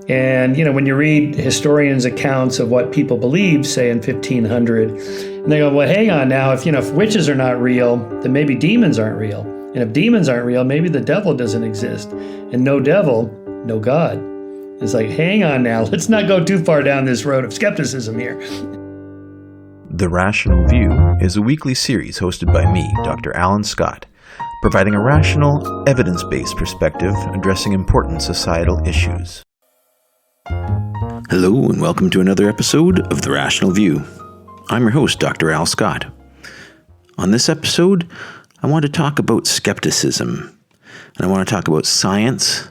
And, when you read historians' accounts of what people believed, say in 1500, and they go, well, hang on now, if witches are not real, then maybe demons aren't real. And if demons aren't real, maybe the devil doesn't exist. And no devil, no God. It's like, hang on now, let's not go too far down this road of skepticism here. The Rational View is a weekly series hosted by me, Dr. Alan Scott, providing a rational, evidence-based perspective addressing important societal issues. Hello and welcome to another episode of The Rational View. I'm your host, Dr. Al Scott. On this episode, I want to talk about skepticism, and I want to talk about science,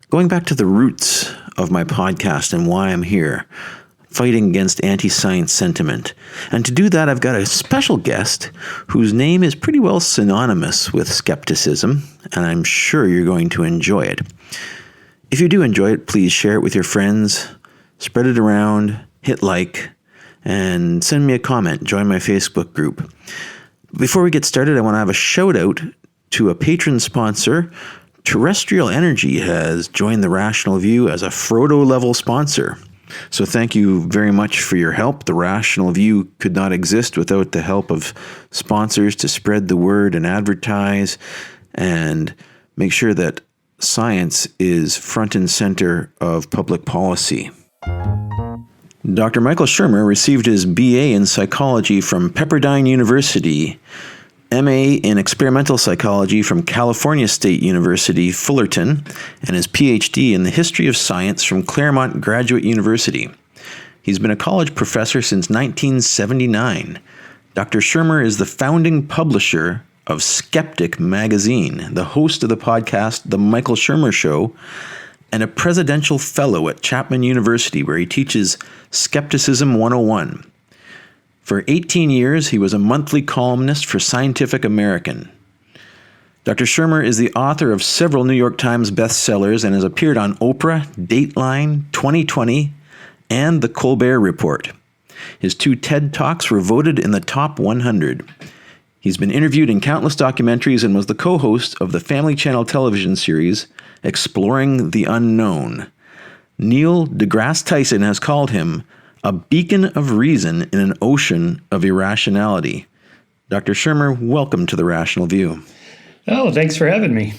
going back to the roots of my podcast and why I'm here, fighting against anti-science sentiment. And to do that, I've got a special guest whose name is pretty well synonymous with skepticism, and I'm sure you're going to enjoy it. If you do enjoy it, please share it with your friends, spread it around, hit like, and send me a comment. Join my Facebook group. Before we get started, I want to have a shout out to a patron sponsor. Terrestrial Energy has joined The Rational View as a Frodo level sponsor. So thank you very much for your help. The Rational View could not exist without the help of sponsors to spread the word and advertise and make sure that science is front and center of public policy. Dr. Michael Shermer received his BA in psychology from Pepperdine University, MA in experimental psychology from California State University, Fullerton, and his Ph.D. in the history of science from Claremont Graduate University. He's been a college professor since 1979. Dr. Shermer is the founding publisher of Skeptic magazine, the host of the podcast The Michael Shermer Show, and a presidential fellow at Chapman University where he teaches Skepticism 101. For 18 years, he was a monthly columnist for Scientific American. Dr. Shermer is the author of several New York Times bestsellers and has appeared on Oprah, Dateline, 2020, and The Colbert Report. His 2 TED Talks were voted in the top 100. He's been interviewed in countless documentaries and was the co-host of the Family Channel television series Exploring the Unknown. Neil deGrasse Tyson has called him a beacon of reason in an ocean of irrationality. Dr. Shermer, welcome to The Rational View. Oh, thanks for having me.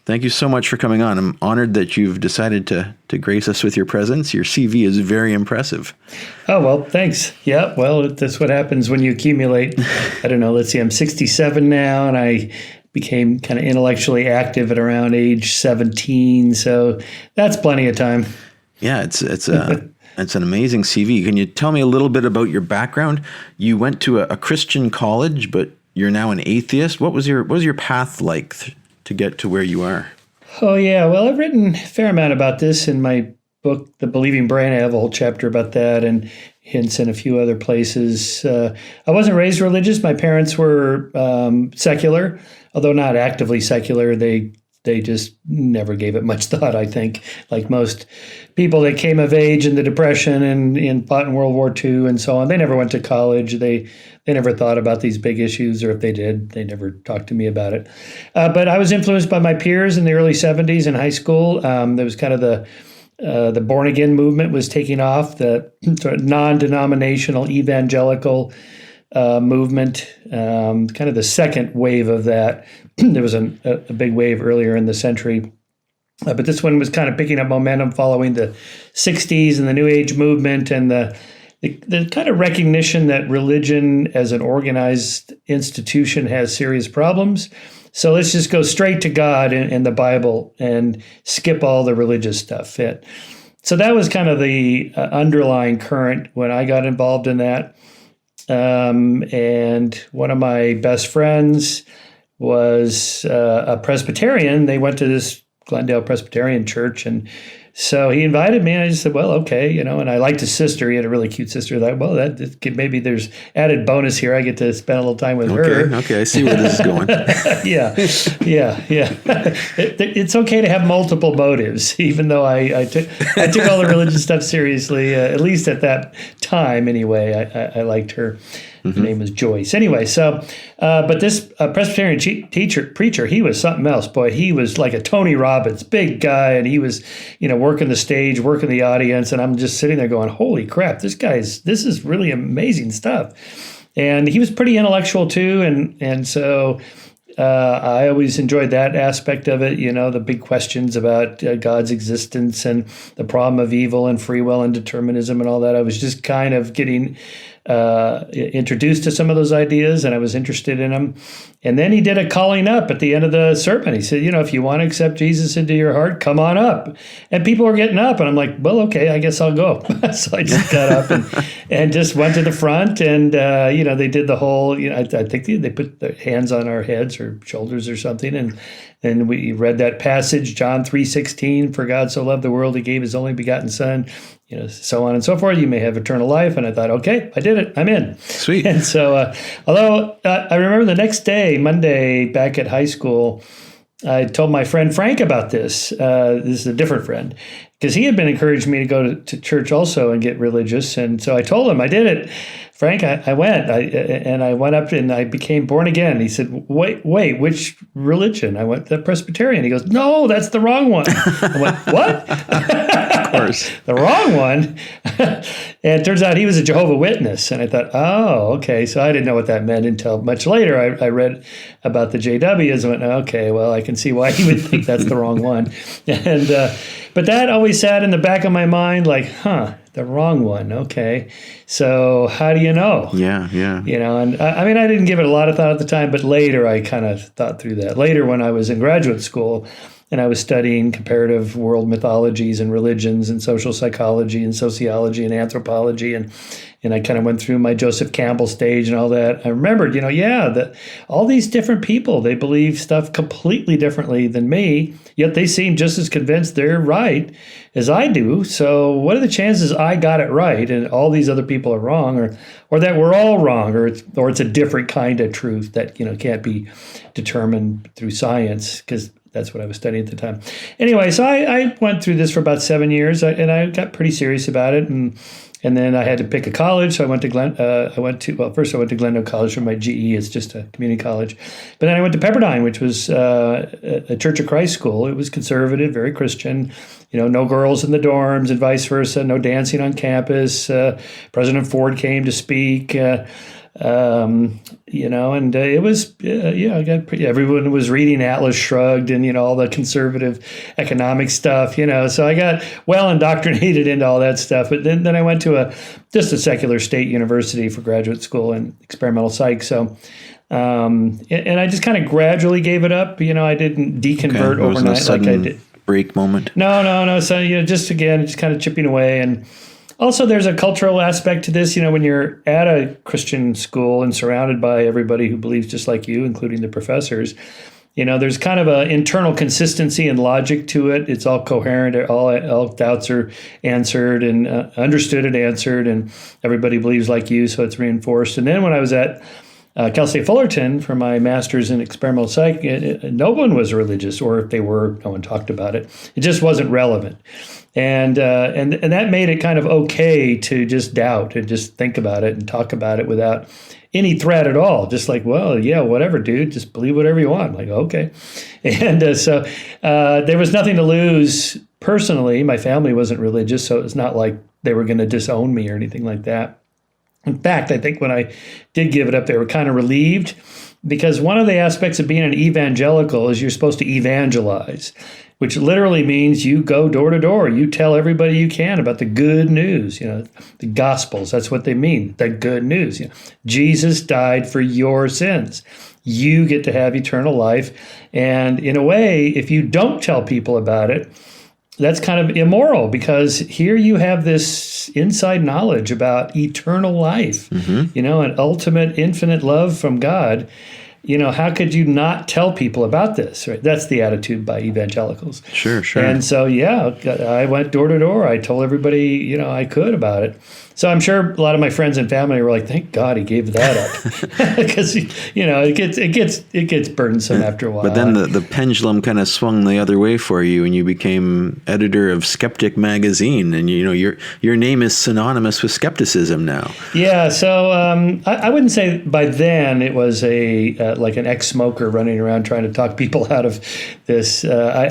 Thank you so much for coming on. I'm honored that you've decided to grace us with your presence. Your CV is very impressive. Oh, well, thanks. Yeah, well, that's what happens when you accumulate. I don't know, let's see, I'm 67 now, and I became kind of intellectually active at around age 17, so that's plenty of time. Yeah, it's an amazing CV. Can you tell me a little bit about your background? You went to a Christian college, but you're now an atheist. What was your path like to get to where you are? Oh, yeah. Well, I've written a fair amount about this in my book, The Believing Brain. I have a whole chapter about that and hints in a few other places. I wasn't raised religious. My parents were secular, although not actively secular. They just never gave it much thought, I think, like most people that came of age in the Depression and fought in World War II and so on. They never went to college. They never thought about these big issues, or if they did, they never talked to me about it. But I was influenced by my peers in the early 70s in high school. There was kind of the born-again movement was taking off, the sort of non-denominational evangelical movement, kind of the second wave of that. There was a big wave earlier in the century. But this one was kind of picking up momentum following the 60s and the New Age movement and the kind of recognition that religion as an organized institution has serious problems. So let's just go straight to God and the Bible and skip all the religious stuff. So that was kind of the underlying current when I got involved in that. And one of my best friends was a Presbyterian. They went to this Glendale Presbyterian church, and so he invited me, and I just said, well, okay, and I liked his sister. He had a really cute sister. Like, well, maybe there's added bonus here. I get to spend a little time with her. Okay, I see where this is going. Yeah. It's okay to have multiple motives, even though I took all the religious stuff seriously, at least at that time anyway. I liked her. Her name was Joyce. Anyway, so, but this Presbyterian preacher, he was something else. Boy, he was like a Tony Robbins, big guy, and he was, working the stage, working the audience, and I'm just sitting there going, holy crap, this is really amazing stuff. And he was pretty intellectual too, and so I always enjoyed that aspect of it, the big questions about God's existence and the problem of evil and free will and determinism and all that. I was just kind of getting introduced to some of those ideas, and I was interested in them. And then he did a calling up at the end of the sermon. He said, if you want to accept Jesus into your heart, come on up. And people were getting up, and I'm like, well, okay, I guess I'll go. So I just got up and just went to the front, and they did the whole. I think they put their hands on our heads or shoulders or something, and we read that passage, John 3:16, for God so loved the world, he gave his only begotten Son. So on and so forth. You may have eternal life. And I thought, okay, I did it. I'm in. Sweet. And so, although I remember the next day, Monday, back at high school, I told my friend Frank about this. This is a different friend, because he had been encouraging me to go to church also and get religious. And so I told him I did it. Frank, I went. I went up and I became born again. He said, wait, which religion? I went to Presbyterian. He goes, no, that's the wrong one. I went, what? Of course. The wrong one. And it turns out he was a Jehovah's Witness. And I thought, oh, okay. So I didn't know what that meant until much later. I read about the JWs and went, okay, well, I can see why he would think that's the wrong one. And but that always sat in the back of my mind like, the wrong one. Okay. So how do you know? Yeah. And I didn't give it a lot of thought at the time, but later I kind of thought through that. Later when I was in graduate school and I was studying comparative world mythologies and religions and social psychology and sociology and anthropology, and I kind of went through my Joseph Campbell stage and all that. I remembered, that all these different people, they believe stuff completely differently than me, yet they seem just as convinced they're right as I do. So what are the chances I got it right and all these other people are wrong, or that we're all wrong, or it's a different kind of truth that, can't be determined through science, because that's what I was studying at the time. Anyway, so I went through this for about 7 years, and I got pretty serious about it, and then I had to pick a college. So I went to first I went to Glendale College for my GE. It's just a community college. But then I went to Pepperdine, which was a Church of Christ school. It was conservative, very Christian. No girls in the dorms and vice versa. No dancing on campus. President Ford came to speak. And it was, everyone was reading Atlas Shrugged and, all the conservative economic stuff, so I got well indoctrinated into all that stuff. But then I went to just a secular state university for graduate school in experimental psych. So, and I just kind of gradually gave it up. I didn't deconvert overnight like I did. Break moment. No. So, just kind of chipping away. And also, there's a cultural aspect to this. When you're at a Christian school and surrounded by everybody who believes just like you, including the professors, there's kind of an internal consistency and logic to it. It's all coherent. All doubts are answered and understood and answered, and everybody believes like you, so it's reinforced. And then when I was at Cal State Fullerton for my master's in experimental psych, no one was religious, or if they were, no one talked about it. It just wasn't relevant. And that made it kind of okay to just doubt and just think about it and talk about it without any threat at all. Just like, well, yeah, whatever, dude, just believe whatever you want. I'm like, okay. And so there was nothing to lose personally. My family wasn't religious, so it's not like they were going to disown me or anything like that. In fact, I think when I did give it up, they were kind of relieved, because one of the aspects of being an evangelical is you're supposed to evangelize, which literally means you go door to door. You tell everybody you can about the good news, the Gospels. That's what they mean, the good news. Jesus died for your sins. You get to have eternal life. And in a way, if you don't tell people about it, that's kind of immoral, because here you have this inside knowledge about eternal life, an ultimate infinite love from God. how could you not tell people about this? Right? That's the attitude by evangelicals. Sure. And so, I went door to door. I told everybody, I could about it. So I'm sure a lot of my friends and family were like, "Thank God he gave that up," because it gets burdensome after a while. But then the pendulum kind of swung the other way for you, and you became editor of Skeptic magazine, and your name is synonymous with skepticism now. Yeah. So I wouldn't say by then it was like an ex-smoker running around trying to talk people out of this. By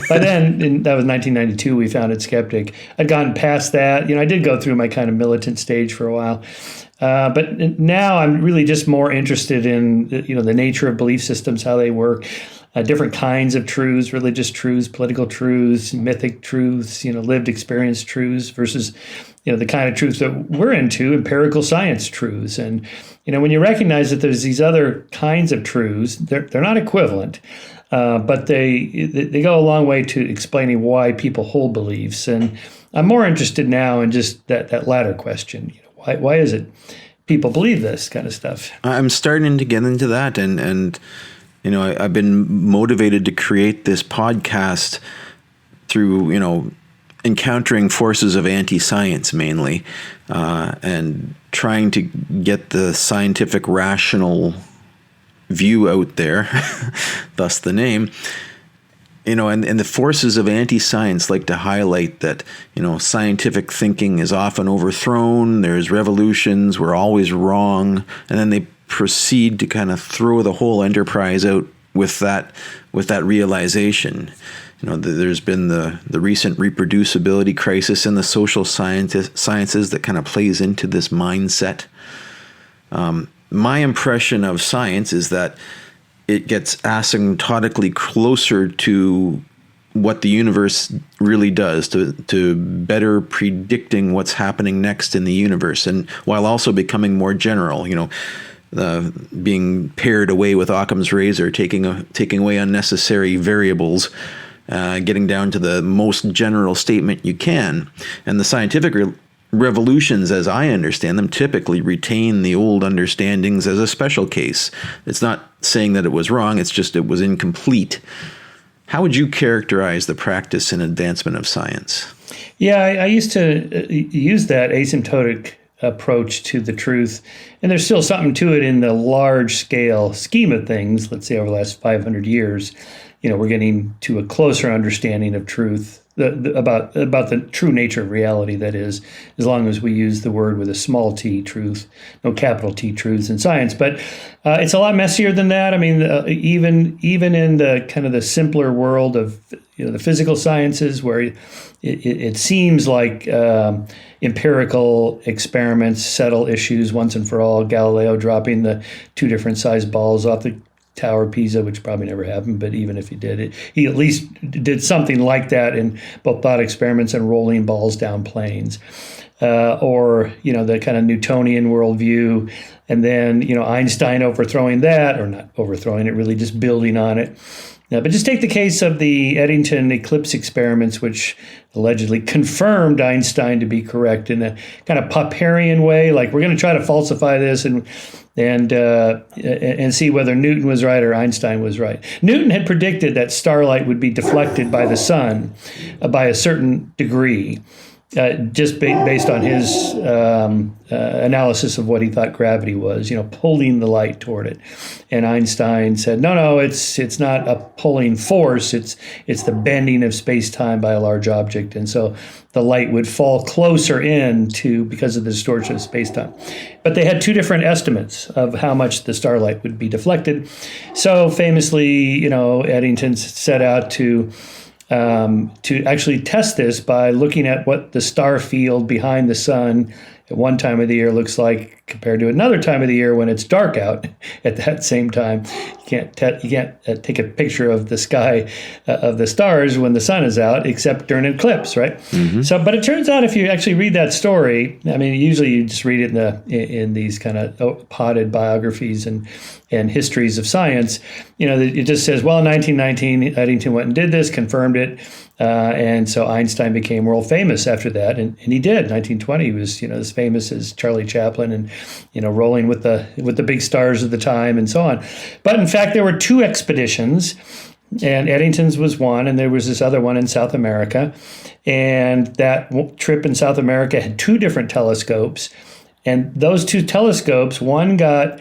then, that was 1992. We founded Skeptic. I'd gotten past that. I did go through my kind of militant stage for a while. But now I'm really just more interested in the nature of belief systems, how they work, different kinds of truths, religious truths, political truths, mythic truths, lived experience truths versus the kind of truths that we're into, empirical science truths. And when you recognize that there's these other kinds of truths, they're not equivalent. But they go a long way to explaining why people hold beliefs. And I'm more interested now in just that latter question. Why is it people believe this kind of stuff? I'm starting to get into that, and I've been motivated to create this podcast through encountering forces of anti-science mainly, and trying to get the scientific rational view out there, thus the name. And the forces of anti-science like to highlight that, scientific thinking is often overthrown, there's revolutions, we're always wrong, and then they proceed to kind of throw the whole enterprise out with that realization. There's been the recent reproducibility crisis in the social sciences that kind of plays into this mindset. My impression of science is that it gets asymptotically closer to what the universe really does, to better predicting what's happening next in the universe, and while also becoming more general, being paired away with Occam's razor, taking away unnecessary variables, getting down to the most general statement you can. And the scientific revolutions, as I understand them, typically retain the old understandings as a special case. It's not saying that it was wrong, it's just it was incomplete. How would you characterize the practice and advancement of science? Yeah, I used to use that asymptotic approach to the truth, and there's still something to it in the large scale scheme of things. Let's say over the last 500 years, we're getting to a closer understanding of truth, about the true nature of reality, that is, as long as we use the word with a small t, truth, no capital T truths in science. But it's a lot messier than that. I mean, even in the kind of the simpler world of the physical sciences, where it seems like empirical experiments settle issues once and for all. Galileo dropping the two different sized balls off the Tower of Pisa, which probably never happened, but even if he did, he at least did something like that in both thought experiments and rolling balls down planes, or the kind of Newtonian worldview, and then Einstein overthrowing that, or not overthrowing it, really just building on it. But just take the case of the Eddington eclipse experiments, which allegedly confirmed Einstein to be correct in a kind of Popperian way, like we're going to try to falsify this and see whether Newton was right or Einstein was right. Newton had predicted that starlight would be deflected by the sun by a certain degree, just based on his analysis of what he thought gravity was, pulling the light toward it. And Einstein said, no, it's not a pulling force, it's the bending of space-time by a large object. And so the light would fall closer in because of the distortion of space-time. But they had two different estimates of how much the starlight would be deflected. So famously, Eddington set out to actually test this by looking at what the star field behind the sun at one time of the year looks like compared to another time of the year when it's dark out at that same time. You can't take a picture of the sky of the stars when the sun is out, except during an eclipse, right? Mm-hmm. So, but it turns out if you actually read that story, I mean, usually you just read it in these kind of potted biographies and histories of science. It just says, well, in 1919, Eddington went and did this, confirmed it. And so Einstein became world famous after that. And he did. 1920, he was, as famous as Charlie Chaplin. And rolling with the big stars of the time and so on. But in fact, there were two expeditions, and Eddington's was one, and there was this other one in South America. And that trip in South America had two different telescopes. And those two telescopes, one got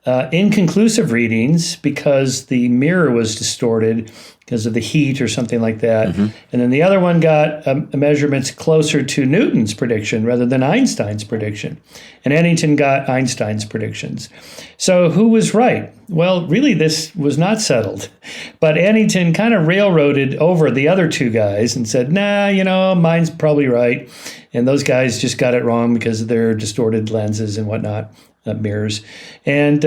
inconclusive readings because the mirror was distorted because of the heat or something like that. Mm-hmm. And then the other one got measurements closer to Newton's prediction rather than Einstein's prediction. And Eddington got Einstein's predictions. So who was right? Well, really, this was not settled. But Eddington kind of railroaded over the other two guys and said, nah, mine's probably right. And those guys just got it wrong because of their distorted lenses and whatnot. Mirrors. And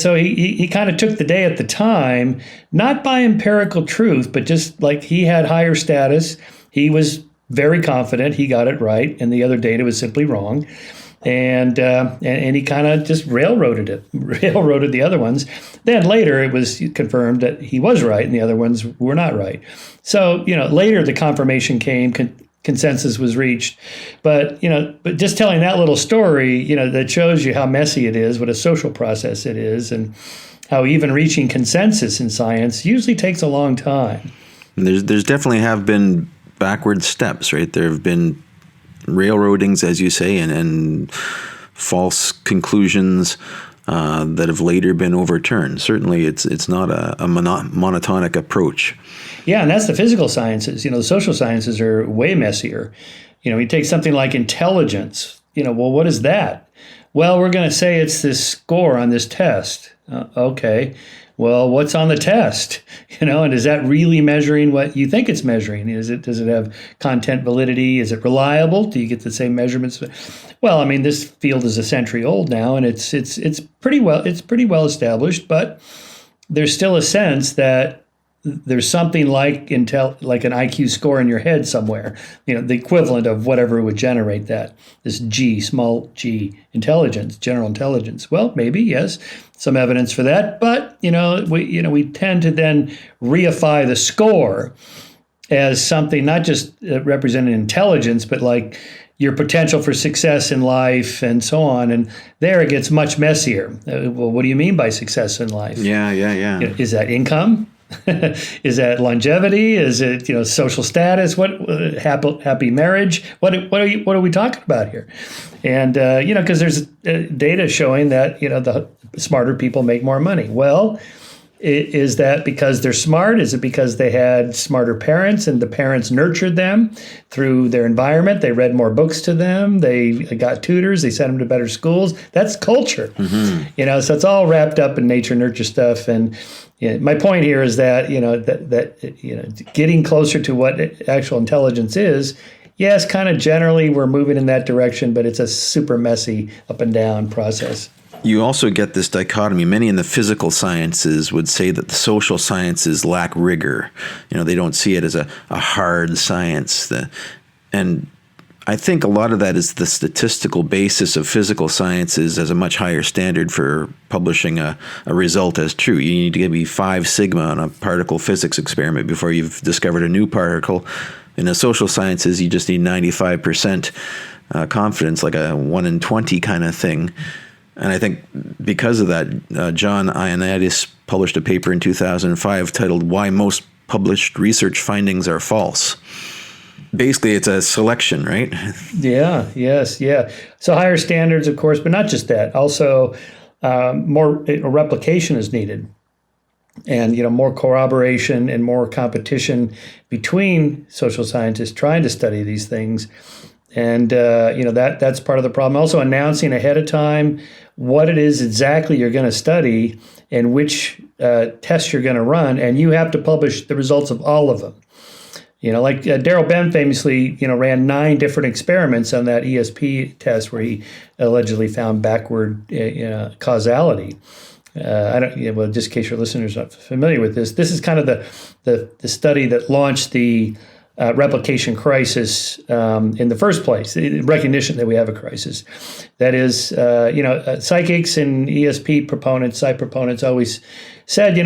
so he kind of took the day at the time, not by empirical truth, but just like he had higher status. He was very confident he got it right, and the other data was simply wrong. And he kind of just railroaded the other ones. Then later it was confirmed that he was right and the other ones were not right. So, later the confirmation came, consensus was reached. But just telling that little story, that shows you how messy it is, what a social process it is, and how even reaching consensus in science usually takes a long time. There's definitely have been backward steps, right? There have been railroadings, as you say, and false conclusions that have later been overturned. Certainly, it's not a monotonic approach. Yeah, and that's the physical sciences. The social sciences are way messier. You take something like intelligence. Well, what is that? Well, we're going to say it's this score on this test. Okay. Well, what's on the test? And is that really measuring what you think it's measuring? Does it have content validity? Is it reliable? Do you get the same measurements? Well, this field is a century old now, and it's pretty well established, but there's still a sense that there's something like an IQ score in your head somewhere, the equivalent of whatever would generate that, this G, small g, intelligence, general intelligence. Well, maybe, yes, some evidence for that, but, we tend to then reify the score as something not just representing intelligence, but like your potential for success in life and so on. And there it gets much messier. Well, what do you mean by success in life? Yeah. Is that income? Is that longevity? Is it social status? What happy marriage? What are we talking about here? And because there's data showing that the smarter people make more money. Well, is that because they're smart? Is it because they had smarter parents and the parents nurtured them through their environment? They read more books to them. They got tutors. They sent them to better schools. That's culture. Mm-hmm. So it's all wrapped up in nature nurture stuff. And my point here is that getting closer to what actual intelligence is. Yes, kind of generally we're moving in that direction, but it's a super messy up and down process. You also get this dichotomy. Many in the physical sciences would say that the social sciences lack rigor. They don't see it as a hard science. And I think a lot of that is the statistical basis of physical sciences as a much higher standard for publishing a result as true. You need to be 5 sigma on a particle physics experiment before you've discovered a new particle. In the social sciences, you just need 95% confidence, like a 1 in 20 kind of thing. And I think because of that, John Ioannidis published a paper in 2005 titled "Why Most Published Research Findings Are False." Basically, it's a selection, right? Yeah, yes, yeah. So higher standards, of course, but not just that. Also, more replication is needed. And, more corroboration and more competition between social scientists trying to study these things. And, that's part of the problem. Also announcing ahead of time what it is exactly you're going to study and which tests you're going to run. And you have to publish the results of all of them. Like Daryl Bem famously, ran 9 different experiments on that ESP test where he allegedly found backward causality. Just in case your listeners are not familiar with this is kind of the study that launched the replication crisis in the first place, the recognition that we have a crisis. That is, psychics and ESP proponents, site proponents always said,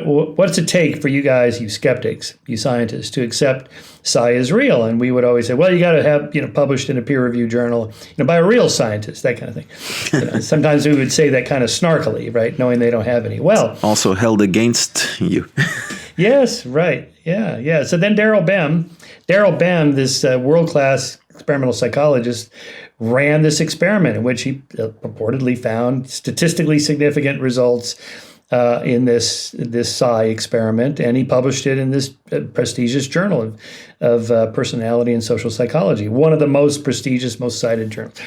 what's it take for you guys, you skeptics, you scientists, to accept psi is real? And we would always say, well, you got to have, published in a peer-reviewed journal, by a real scientist, that kind of thing. Sometimes we would say that kind of snarkily, right, knowing they don't have any. Well, also held against you. Yes, right. Yeah. So then Daryl Bem, this world-class experimental psychologist, ran this experiment in which he purportedly found statistically significant results in this psi experiment, and he published it in this prestigious journal of personality and social psychology, one of the most prestigious, most cited journals.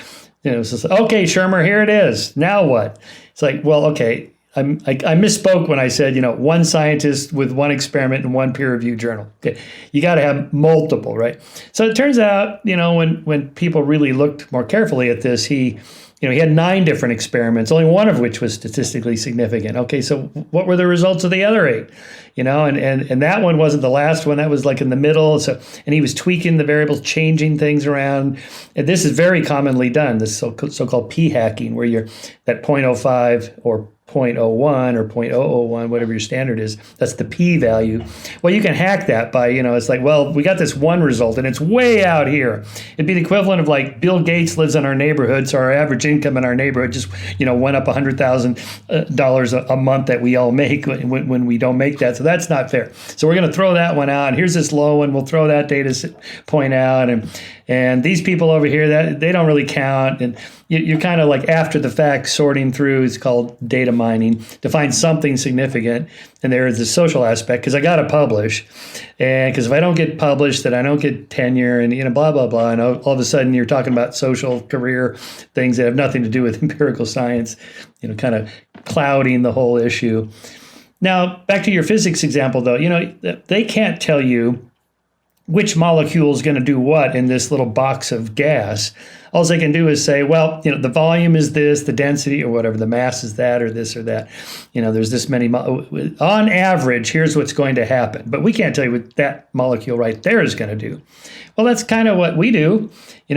So, okay, Shermer, here it is. Now what? It's like, well, okay. I misspoke when I said, one scientist with one experiment in one peer-reviewed journal. Okay. You got to have multiple, right? So it turns out, when people really looked more carefully at this, he had 9 different experiments, only one of which was statistically significant. Okay, so what were the results of the other 8? And that one wasn't the last one. That was like in the middle. So, and he was tweaking the variables, changing things around. And this is very commonly done, this so-called p-hacking, where you're that 0.05 or 0.01 or 0.001, whatever your standard is, that's the p-value. Well, you can hack that by, it's like, well, we got this one result and it's way out here. It'd be the equivalent of like Bill Gates lives in our neighborhood, so our average income in our neighborhood just, went up $100,000 a month that we all make when we don't make that. So that's not fair. So we're going to throw that one out. And here's this low one. We'll throw that data point out. And these people over here, that they don't really count. And you're kind of like after the fact sorting through. It's called data mining to find something significant. And there is the social aspect, because I got to publish. And because if I don't get published, then I don't get tenure and, blah, blah, blah. And all of a sudden you're talking about social career things that have nothing to do with empirical science, kind of clouding the whole issue. Now, back to your physics example, though, they can't tell you which molecule is going to do what in this little box of gas. All they can do is say, well, the volume is this, the density or whatever, the mass is that or this or that. There's this many. On average, here's what's going to happen. But we can't tell you what that molecule right there is going to do. Well, that's kind of what we do.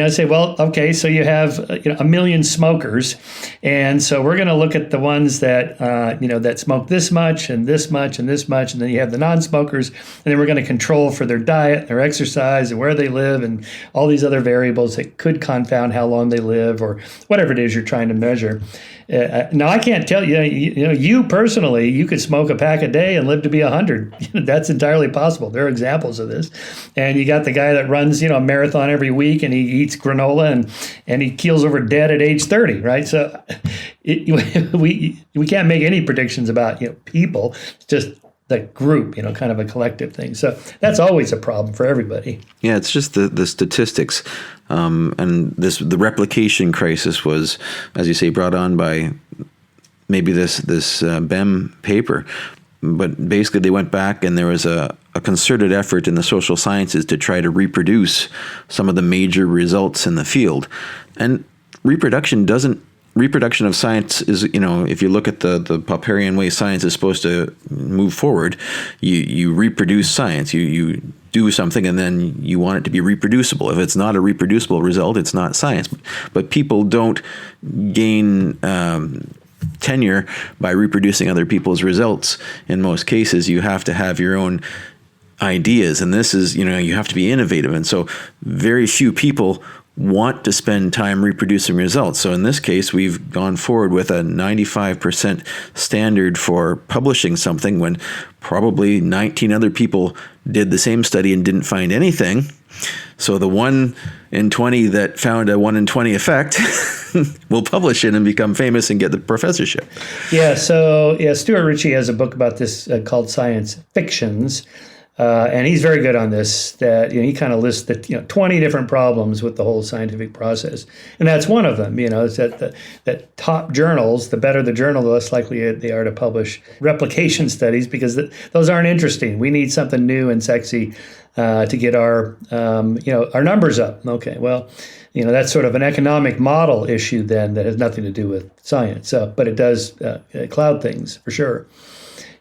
Say, well, okay, so you have, 1 million smokers. And so we're going to look at the ones that, that smoke this much and this much and this much. And then you have the non-smokers. And then we're going to control for their diet, their exercise, and where they live, and all these other variables that could confound how long they live or whatever it is you're trying to measure. Now, I can't tell you, you personally, you could smoke a pack a day and live to be 100. That's entirely possible. There are examples of this. And you got the guy that runs, a marathon every week and he eats granola and he keels over dead at age 30, right? So we can't make any predictions about, people. It's just the group, kind of a collective thing. So that's always a problem for everybody. Yeah, it's just the statistics. And the replication crisis was, as you say, brought on by maybe this BEM paper. But basically they went back and there was a concerted effort in the social sciences to try to reproduce some of the major results in the field. And reproduction of science is, if you look at the Popperian way science is supposed to move forward, you reproduce science. You do something and then you want it to be reproducible. If it's not a reproducible result, it's not science. But people don't gain tenure by reproducing other people's results. In most cases, you have to have your own ideas. And this is, you have to be innovative. And so very few people want to spend time reproducing results. So in this case, we've gone forward with a 95% standard for publishing something when probably 19 other people did the same study and didn't find anything. So the 1 in 20 that found a 1 in 20 effect will publish it and become famous and get the professorship. Yeah. So Stuart Ritchie has a book about this called Science Fictions. And he's very good on this, that he kind of lists the 20 different problems with the whole scientific process. And that's one of them, is that top journals, the better the journal, the less likely they are to publish replication studies, because those aren't interesting. We need something new and sexy to get our numbers up. Okay, well, that's sort of an economic model issue then that has nothing to do with science. But it does cloud things for sure.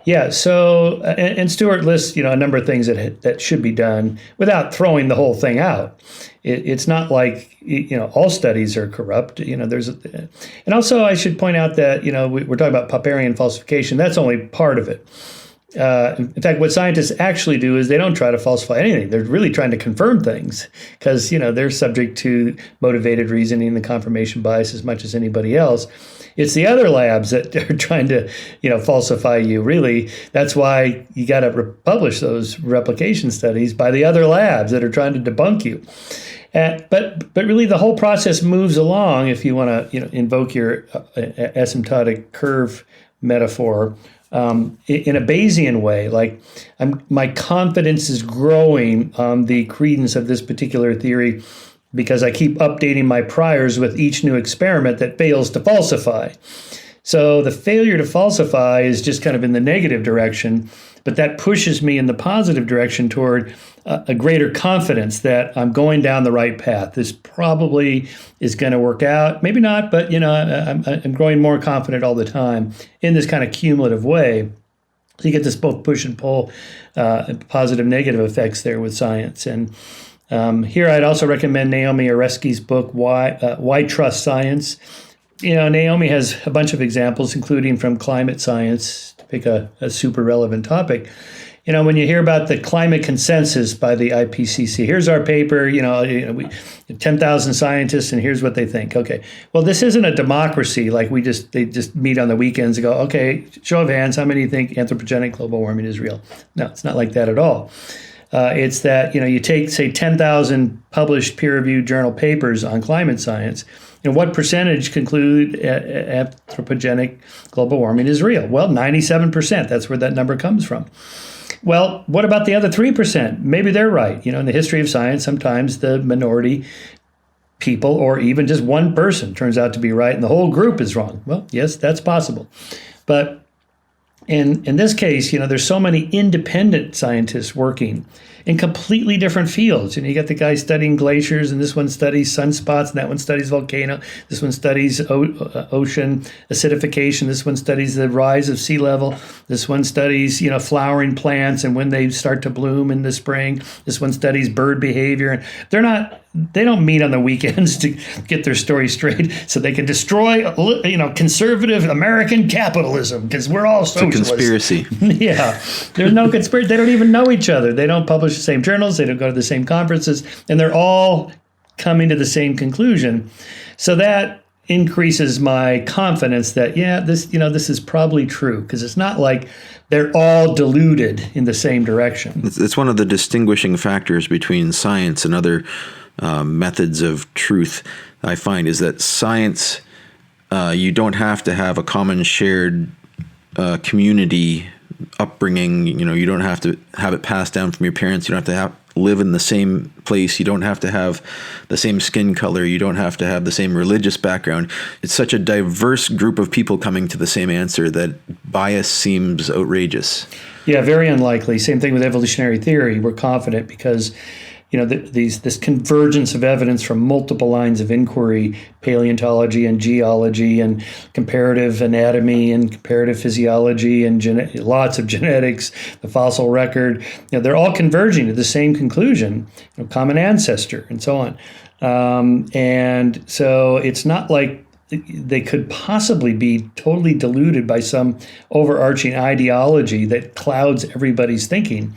Yeah. So, and Stewart lists, a number of things that should be done without throwing the whole thing out. It's not like, all studies are corrupt. And also I should point out that, we're talking about Popperian falsification. That's only part of it. In fact, what scientists actually do is they don't try to falsify anything. They're really trying to confirm things because, they're subject to motivated reasoning and confirmation bias as much as anybody else. It's the other labs that are trying to, falsify you. Really, that's why you got to publish those replication studies by the other labs that are trying to debunk you. But really, the whole process moves along. If you want to, invoke your asymptotic curve metaphor, in a Bayesian way, like my confidence is growing on the credence of this particular theory because I keep updating my priors with each new experiment that fails to falsify. So the failure to falsify is just kind of in the negative direction, but that pushes me in the positive direction toward a greater confidence that I'm going down the right path. This probably is going to work out. Maybe not, but I'm growing more confident all the time in this kind of cumulative way. So you get this both push and pull, positive, negative effects there with science. And here I'd also recommend Naomi Oreskes' book, Why Trust Science. Naomi has a bunch of examples, including from climate science, to pick a super relevant topic. When you hear about the climate consensus by the IPCC, here's our paper, 10,000 scientists, and here's what they think. Okay, well, this isn't a democracy like they just meet on the weekends and go, okay, show of hands, how many think anthropogenic global warming is real? No, it's not like that at all. It's that, you take, say, 10,000 published peer-reviewed journal papers on climate science, and what percentage conclude anthropogenic global warming is real? Well, 97%. That's where that number comes from. Well, what about the other 3%? Maybe they're right. In the history of science, sometimes the minority people or even just one person turns out to be right and the whole group is wrong. Well, yes, that's possible. But in this case, there's so many independent scientists working in completely different fields. You got the guy studying glaciers, and this one studies sunspots, and that one studies volcano. This one studies ocean acidification. This one studies the rise of sea level. This one studies, flowering plants and when they start to bloom in the spring. This one studies bird behavior. And they don't meet on the weekends to get their story straight so they can destroy, conservative American capitalism because we're all socialists. It's a conspiracy. Yeah. There's no conspiracy. They don't even know each other. They don't publish the same journals. They don't go to the same conferences. And they're all coming to the same conclusion. So that increases my confidence that, this is probably true because it's not like they're all deluded in the same direction. It's one of the distinguishing factors between science and other methods of truth, I find, is that science, you don't have to have a common shared community upbringing. You don't have to have it passed down from your parents. You don't have to live in the same place. You don't have to have the same skin color. You don't have to have the same religious background. It's such a diverse group of people coming to the same answer that bias seems outrageous. Yeah, very unlikely. Same thing with evolutionary theory. We're confident because this convergence of evidence from multiple lines of inquiry, paleontology and geology and comparative anatomy and comparative physiology and lots of genetics, the fossil record, they're all converging to the same conclusion, common ancestor and so on. And so it's not like they could possibly be totally deluded by some overarching ideology that clouds everybody's thinking.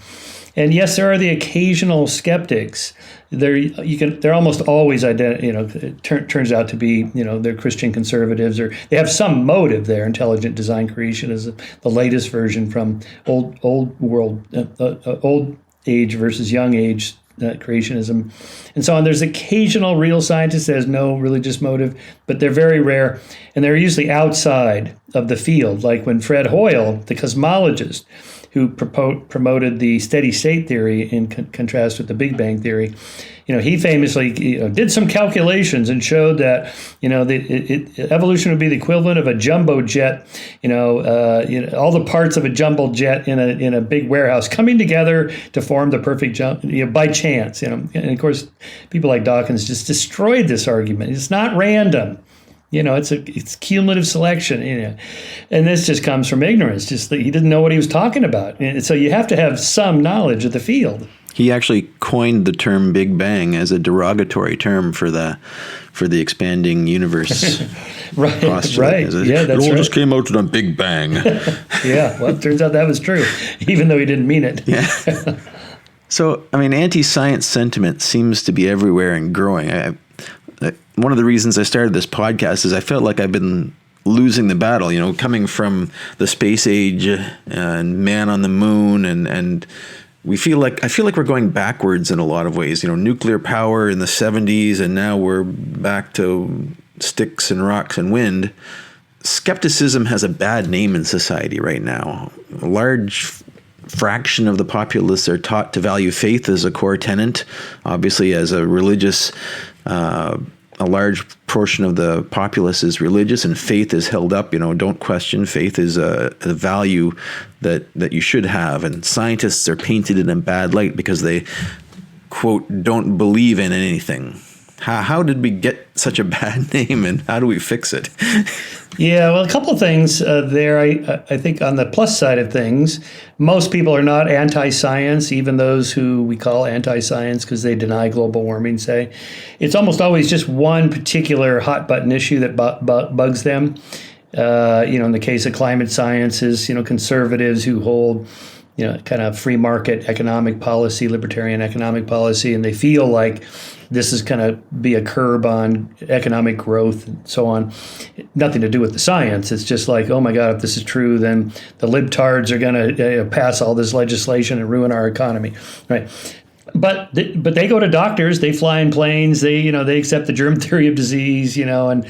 And yes, there are the occasional skeptics. They're almost always turns out to be, they're Christian conservatives, or they have some motive there. Intelligent design creation is the latest version from old age versus young age creationism, and so on. There's occasional real scientists that has no religious motive, but they're very rare, and they're usually outside of the field. Like when Fred Hoyle, the cosmologist, who promoted the steady state theory in contrast with the Big Bang theory, he famously did some calculations and showed that evolution would be the equivalent of a jumbo jet, all the parts of a jumbo jet in a big warehouse coming together to form the perfect jump by chance. And of course, people like Dawkins just destroyed this argument. It's not random. It's cumulative selection, and this just comes from ignorance. Just that he didn't know what he was talking about. And so you have to have some knowledge of the field. He actually coined the term Big Bang as a derogatory term for the expanding universe. Right. Postulate. Yeah, that's it all right. just came out to the Big Bang. Yeah, well, it turns out that was true, even though he didn't mean it. Yeah. So, anti-science sentiment seems to be everywhere and growing. One of the reasons I started this podcast is I felt like I've been losing the battle, coming from the space age and man on the moon, and I feel like we're going backwards in a lot of ways. Nuclear power in the 70s, and now we're back to sticks and rocks and wind. Skepticism has a bad name in society right now. A large fraction of the populace are taught to value faith as a core tenet. Obviously, as a religious, a large portion of the populace is religious, and faith is held up. Don't question. Faith is a value that you should have. And scientists are painted in a bad light because they, quote, don't believe in anything. How did we get such a bad name, and how do we fix it? Yeah, well, a couple of things there. I think on the plus side of things, most people are not anti-science, even those who we call anti-science because they deny global warming, say. It's almost always just one particular hot button issue that bugs them. In the case of climate sciences, conservatives who hold kind of free market economic policy, libertarian economic policy, and they feel like this is going to be a curb on economic growth and so on. Nothing to do with the science. It's just like, oh my God, if this is true, then the libtards are going to pass all this legislation and ruin our economy, right? But they go to doctors, they fly in planes, they accept the germ theory of disease, and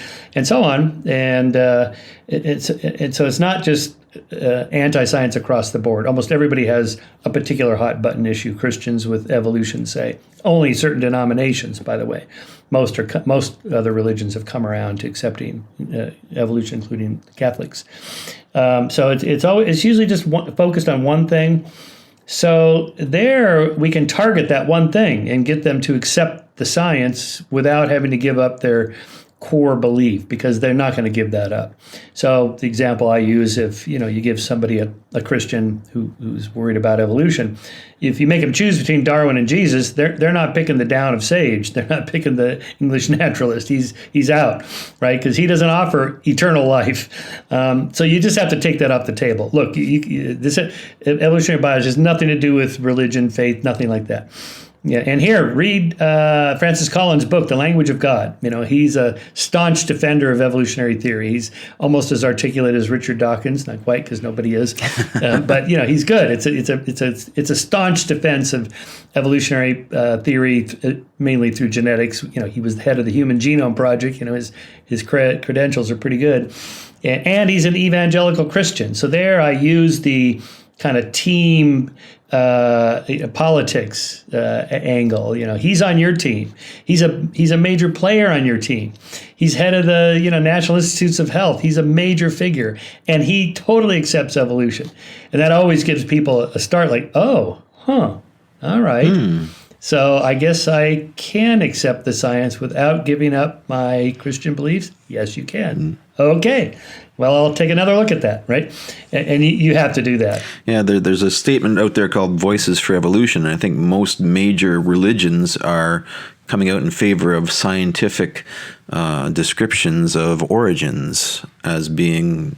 so on, and so it's not just anti-science across the board. Almost everybody has a particular hot button issue. Christians with evolution, say. Only certain denominations, by the way. Most other religions have come around to accepting evolution, including Catholics. So it's usually just focused on one thing. So there we can target that one thing and get them to accept the science without having to give up their core belief, because they're not going to give that up. So the example I use, if you give somebody a Christian who's worried about evolution, if you make them choose between Darwin and Jesus, they're not picking the Down of Sage. They're not picking the English naturalist. He's out, right? Because he doesn't offer eternal life. So you just have to take that off the table. Look, this evolutionary biology has nothing to do with religion, faith, nothing like that. Yeah, and here, read Francis Collins' book, The Language of God. He's a staunch defender of evolutionary theory. He's almost as articulate as Richard Dawkins, not quite, because nobody is, but he's good. It's a staunch defense of evolutionary theory, mainly through genetics. He was the head of the Human Genome Project. His credentials are pretty good, and he's an evangelical Christian. So there, I use the kind of team politics angle. He's on your team. He's a major player on your team. He's head of the National Institutes of Health. He's a major figure, and he totally accepts evolution. And that always gives people a start, like, oh, all right. So I guess I can accept the science without giving up my Christian beliefs. Yes, you can. Okay. Well, I'll take another look at that, right? And you have to do that. Yeah, there's a statement out there called Voices for Evolution. And I think most major religions are coming out in favor of scientific descriptions of origins as being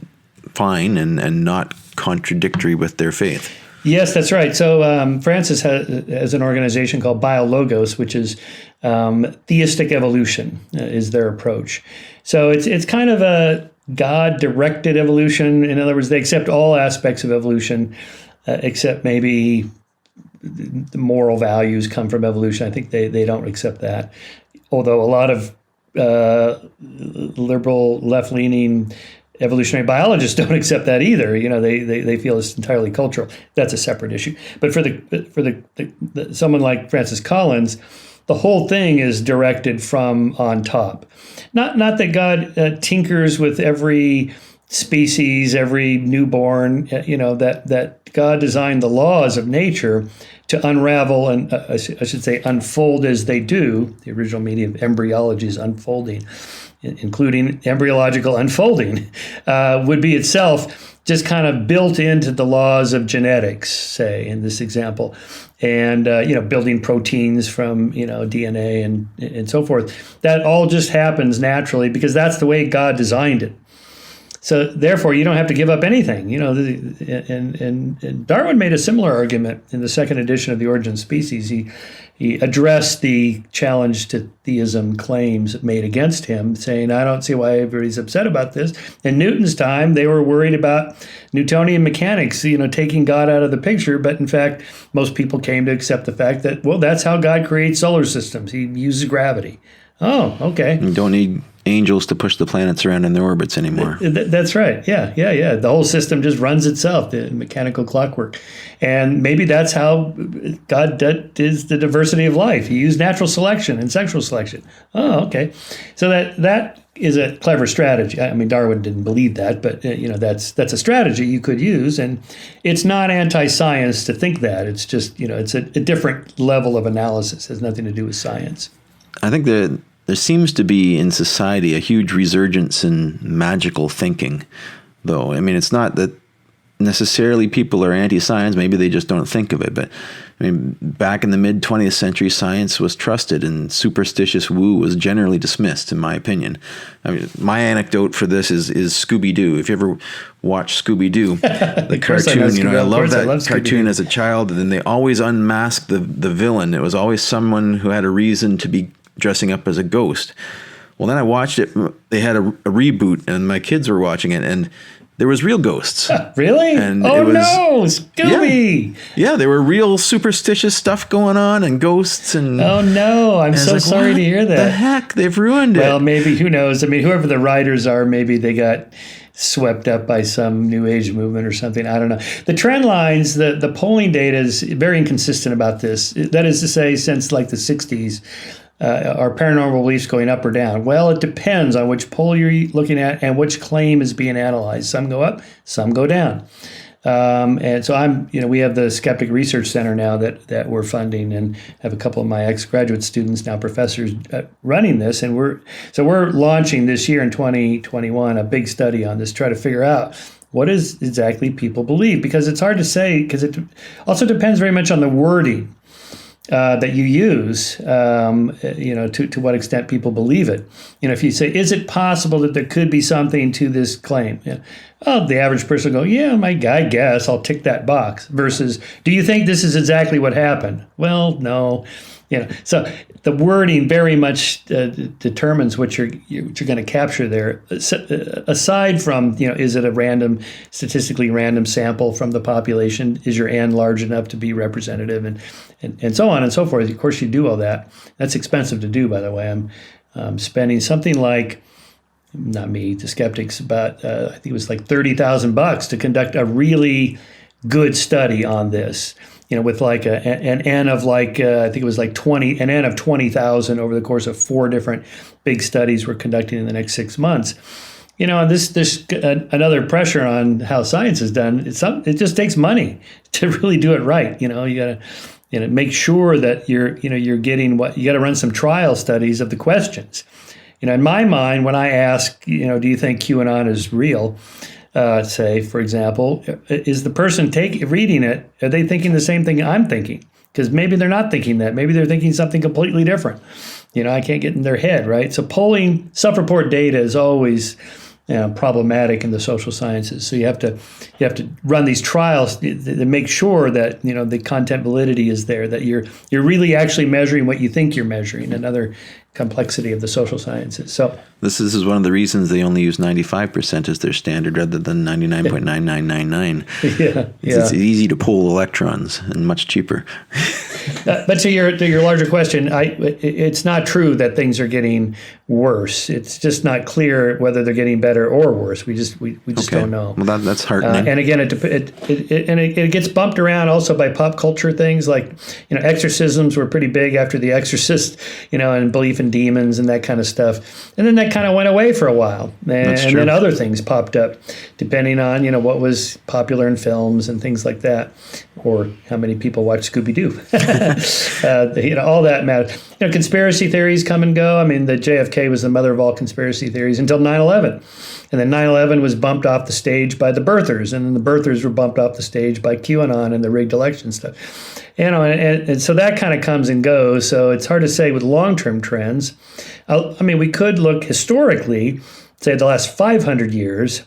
fine and not contradictory with their faith. Yes, that's right. So Francis has an organization called BioLogos, which is theistic evolution is their approach. So it's kind of a God-directed evolution. In other words, they accept all aspects of evolution, except maybe the moral values come from evolution. I think they don't accept that. Although a lot of liberal, left-leaning evolutionary biologists don't accept that either. They feel it's entirely cultural. That's a separate issue. But for the someone like Francis Collins, the whole thing is directed from on top. Not that God tinkers with every species, every newborn. That God designed the laws of nature to unravel and I should say unfold as they do. The original meaning of embryology is unfolding, including embryological unfolding, would be itself just kind of built into the laws of genetics, say, in this example, and building proteins from DNA and so forth. That all just happens naturally because that's the way God designed it. So therefore, you don't have to give up anything. And Darwin made a similar argument in the second edition of The Origin of Species. He addressed the challenge to theism claims made against him, saying, I don't see why everybody's upset about this. In Newton's time, they were worried about Newtonian mechanics, taking God out of the picture. But in fact, most people came to accept the fact that, well, that's how God creates solar systems. He uses gravity. Oh, okay. You don't need angels to push the planets around in their orbits anymore. That's right. Yeah. The whole system just runs itself, the mechanical clockwork. And maybe that's how God is the diversity of life. He used natural selection and sexual selection. Oh, okay. So that is a clever strategy. I mean, Darwin didn't believe that, but that's a strategy you could use. And it's not anti-science to think that. It's just, it's a different level of analysis. It has nothing to do with science. I think that there seems to be in society a huge resurgence in magical thinking, though. I mean, it's not that necessarily people are anti-science. Maybe they just don't think of it. But I mean, back in the mid-20th century, science was trusted and superstitious woo was generally dismissed, in my opinion. I mean, my anecdote for this is Scooby-Doo. If you ever watch Scooby-Doo, the cartoon, I love that cartoon as a child. And then they always unmasked the villain. It was always someone who had a reason to be dressing up as a ghost. Well, then I watched it. They had a reboot, and my kids were watching it, and there was real ghosts. Really? And no, Scooby! Yeah, there were real superstitious stuff going on, and ghosts, and oh no, I'm so sorry to hear that. The heck, they've ruined it. Well, maybe, who knows? I mean, whoever the writers are, maybe they got swept up by some new age movement or something. I don't know. The trend lines, the polling data is very inconsistent about this. That is to say, since like the 60s, are paranormal beliefs going up or down? Well, it depends on which poll you're looking at and which claim is being analyzed. Some go up, some go down. And so we have the Skeptic Research Center now that we're funding, and have a couple of my ex-graduate students, now professors, running this. And we're launching this year in 2021 a big study on this, try to figure out what is exactly people believe, because it's hard to say, because it also depends very much on the wording that you use, to what extent people believe it. If you say, is it possible that there could be something to this claim? The average person will go, yeah, I guess I'll tick that box. Versus, do you think this is exactly what happened? Well, no. So the wording very much determines what you're going to capture there. Aside from, is it a statistically random sample from the population? Is your N large enough to be representative, and so on and so forth? Of course, you do all that. That's expensive to do, by the way. I'm spending something like, not me, the skeptics, about I think it was like $30,000 to conduct a really good study on this. With like an N of like, I think it was like an N of 20,000 over the course of 4 different big studies we're conducting in the next 6 months. And there's another pressure on how science is done. It just takes money to really do it right. You got to make sure that you're getting you got to run some trial studies of the questions. In my mind, when I ask, do you think QAnon is real? Say, for example, is the person reading it, are they thinking the same thing I'm thinking? Because maybe they're not thinking that. Maybe they're thinking something completely different. I can't get in their head, right? So polling, self-report data is always problematic in the social sciences. So you have to run these trials to make sure that the content validity is there, that you're really actually measuring what you think you're measuring. Another complexity of the social sciences. So this is one of the reasons they only use 95% as their standard rather than 99.9999. Yeah. It's easy to pull electrons and much cheaper. But to your larger question, it's not true that things are getting worse. It's just not clear whether they're getting better or worse. We just don't know. Well, that's heartening. And again, it gets bumped around also by pop culture things like, exorcisms were pretty big after The Exorcist, and belief in demons and that kind of stuff. And then that kind of went away for a while. And then other things popped up depending on, what was popular in films and things like that, or how many people watch Scooby-Doo. All that matters. Conspiracy theories come and go. I mean, the JFK was the mother of all conspiracy theories until 9/11. And then 9/11 was bumped off the stage by the birthers, and then the birthers were bumped off the stage by QAnon and the rigged election stuff. And so that kind of comes and goes. So it's hard to say with long-term trends. We could look historically, say the last 500 years,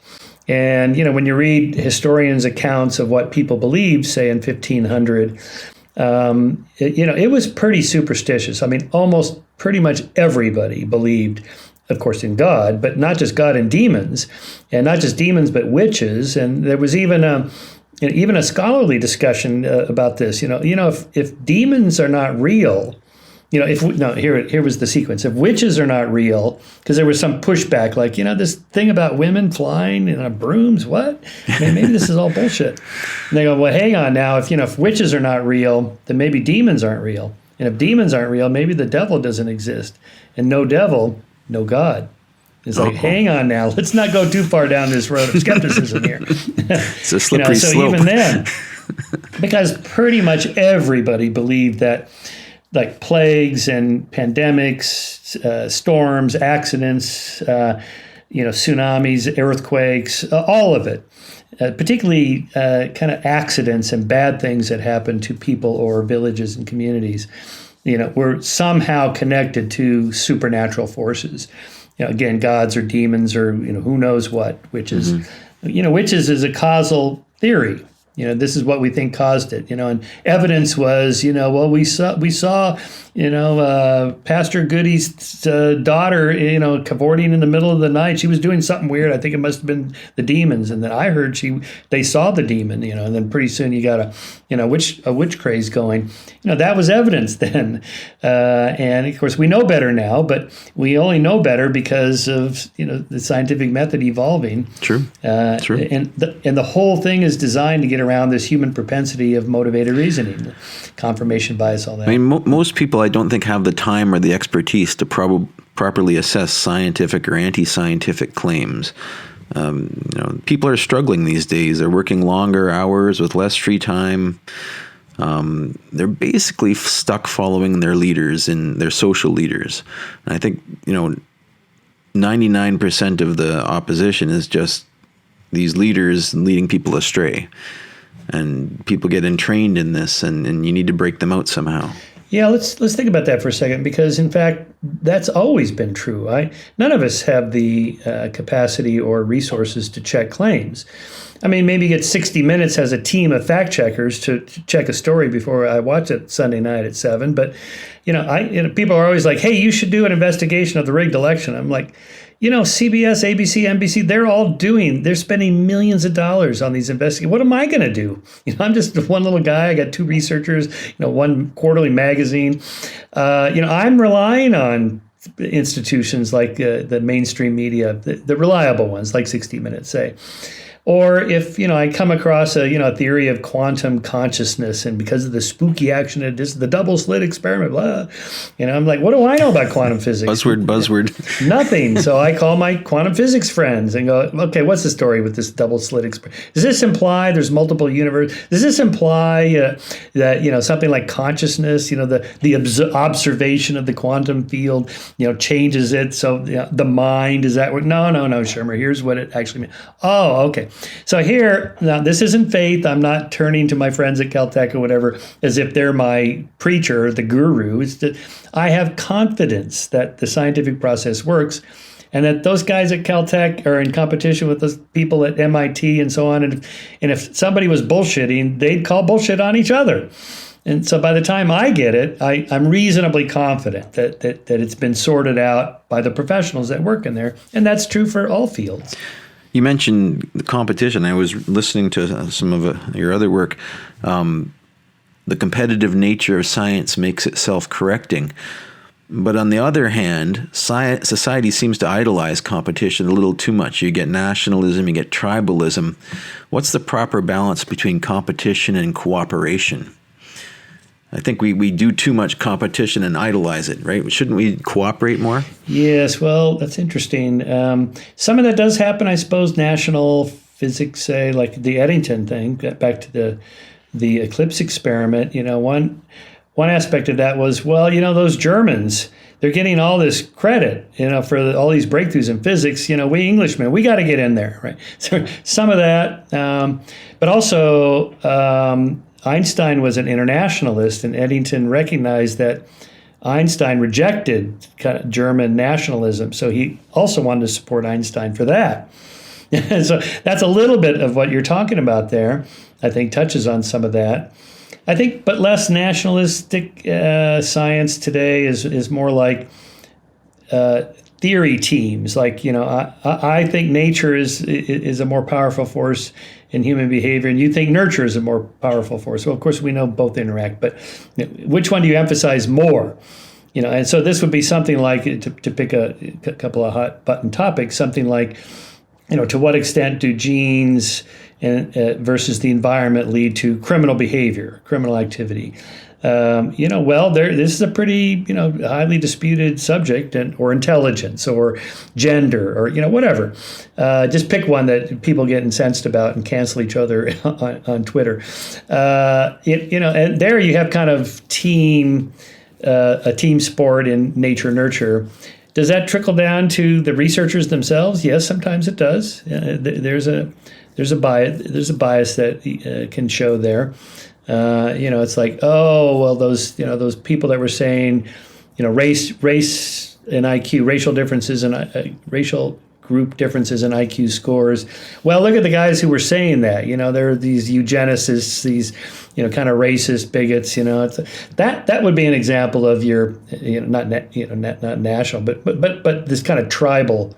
and when you read historians' accounts of what people believed, say in 1500, it was pretty superstitious. Almost pretty much everybody believed, of course, in God, but not just God and demons, and not just demons, but witches. And there was even a scholarly discussion about this. If demons are not real, here was the sequence. If witches are not real, because there was some pushback, like, this thing about women flying in brooms, what? Maybe this is all bullshit. And they go, well, hang on now. If witches are not real, then maybe demons aren't real. And if demons aren't real, maybe the devil doesn't exist. And no devil, no God. It's like, hang on now. Let's not go too far down this road of skepticism here. It's a slippery slope. Even then, because pretty much everybody believed that, like plagues and pandemics, storms, accidents, tsunamis, earthquakes, all of it, particularly kind of accidents and bad things that happen to people or villages and communities, were somehow connected to supernatural forces. Again, gods or demons or, who knows what, witches. Witches is a causal theory. This is what we think caused it, and evidence was, we saw, Pastor Goody's daughter, cavorting in the middle of the night. She was doing something weird. I think it must have been the demons. And then I heard they saw the demon, and then pretty soon you got a witch craze going. That was evidence then. And of course we know better now, but we only know better because of, the scientific method evolving. True. True. And the whole thing is designed to get around this human propensity of motivated reasoning, confirmation bias, all that. Most people, I don't think, have the time or the expertise to properly assess scientific or anti-scientific claims. People are struggling these days. They're working longer hours with less free time. They're basically stuck following their leaders and their social leaders. And I think, 99% of the opposition is just these leaders leading people astray. And people get entrained in this, and you need to break them out somehow. Yeah, let's think about that for a second, because in fact, that's always been true. None of us have the capacity or resources to check claims. Maybe get 60 Minutes has a team of fact checkers to check a story before I watch it Sunday night at 7. But people are always like, "Hey, you should do an investigation of the rigged election." I'm like, CBS, ABC, NBC, they're spending millions of dollars on these investigations. What am I going to do? I'm just one little guy. I got two researchers, one quarterly magazine. I'm relying on institutions like the mainstream media, the reliable ones like 60 Minutes, say. Or if, I come across a theory of quantum consciousness, and because of the spooky action of this, the double slit experiment, blah, I'm like, what do I know about quantum physics? Buzzword. Nothing. So I call my quantum physics friends and go, okay, what's the story with this double slit experiment? Does this imply there's multiple universes? Does this imply that, something like consciousness, the observation of the quantum field, changes it? So the mind, is that what? No, Shermer, here's what it actually means. Oh, okay. So here, now this isn't faith. I'm not turning to my friends at Caltech or whatever as if they're my preacher, the guru. It's that I have confidence that the scientific process works, and that those guys at Caltech are in competition with those people at MIT and so on. And if somebody was bullshitting, they'd call bullshit on each other. And so by the time I get it, I'm reasonably confident that it's been sorted out by the professionals that work in there. And that's true for all fields. You mentioned the competition. I was listening to some of your other work. The competitive nature of science makes it self-correcting. But on the other hand, society seems to idolize competition a little too much. You get nationalism, you get tribalism. What's the proper balance between competition and cooperation? I think we do too much competition and idolize it, right? Shouldn't we cooperate more? Yes, well, that's interesting. Some of that does happen, I suppose. National physics, say, like the Eddington thing, back to the eclipse experiment. One aspect of that was, well, those Germans, they're getting all this credit, for all these breakthroughs in physics. We Englishmen, we got to get in there, right? So some of that, but also Einstein was an internationalist, and Eddington recognized that Einstein rejected kind of German nationalism, so he also wanted to support Einstein for that. So that's a little bit of what you're talking about there. I think touches on some of that. I think, but less nationalistic science today is more like theory teams. Like, I think nature is a more powerful force in human behavior, and you think nurture is a more powerful force. Well, of course, we know both interact, but which one do you emphasize more? And so this would be something like, to pick a couple of hot button topics, something like, to what extent do genes versus the environment lead to criminal behavior, criminal activity? This is a pretty, highly disputed subject, or intelligence, or gender, or, whatever. Just pick one that people get incensed about and cancel each other on Twitter. And there you have kind of a team sport in nature nurture. Does that trickle down to the researchers themselves? Yes, sometimes it does. There's a bias that can show there. It's like, oh, well, those people that were saying, race and IQ, racial differences and racial group differences in IQ scores. Well, look at the guys who were saying that. There are these eugenicists, these kind of racist bigots. That would be an example of your not national, but this kind of tribal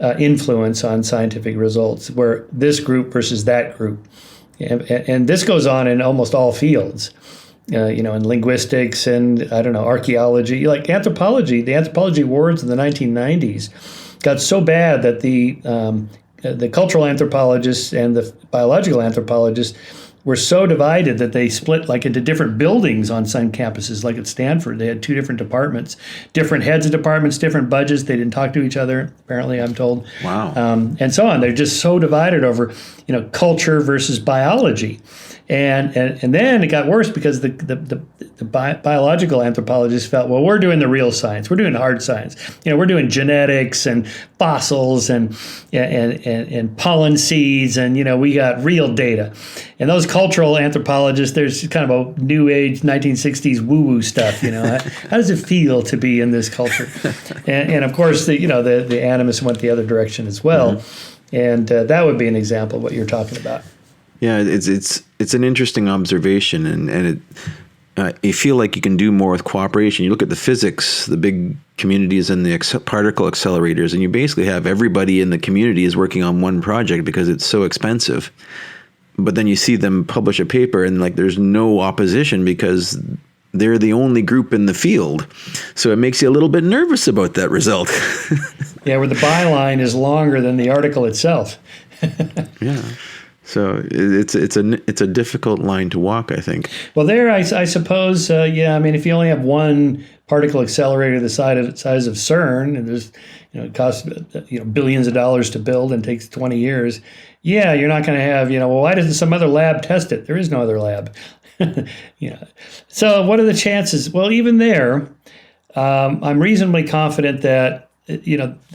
influence on scientific results, where this group versus that group. And this goes on in almost all fields, in linguistics and, archaeology, like anthropology. The anthropology wars in the 1990s got so bad that the cultural anthropologists and the biological anthropologists were so divided that they split into different buildings on some campuses, like at Stanford. They had two different departments, different heads of departments, different budgets. They didn't talk to each other, apparently, I'm told. Wow. And so on. They're just so divided over, culture versus biology. And then it got worse because the biological anthropologists felt, well, we're doing the real science. We're doing hard science. We're doing genetics and fossils and pollen seeds, and we got real data. And those cultural anthropologists, there's kind of a new age 1960s woo-woo stuff. How does it feel to be in this culture? And of course, the animists went the other direction as well. Mm-hmm. And that would be an example of what you're talking about. Yeah, it's an interesting observation, and you feel like you can do more with cooperation. You look at the physics, the big communities and the particle accelerators, and you basically have everybody in the community is working on one project because it's so expensive. But then you see them publish a paper and there's no opposition because they're the only group in the field. So it makes you a little bit nervous about that result. Yeah, where the byline is longer than the article itself. Yeah. So it's a difficult line to walk, I think. Well, there, I suppose, if you only have one particle accelerator the size of CERN, and there's, it costs, billions of dollars to build and takes 20 years. Yeah, you're not going to have, well, why doesn't some other lab test it? There is no other lab. So what are the chances? Well, even there, I'm reasonably confident that,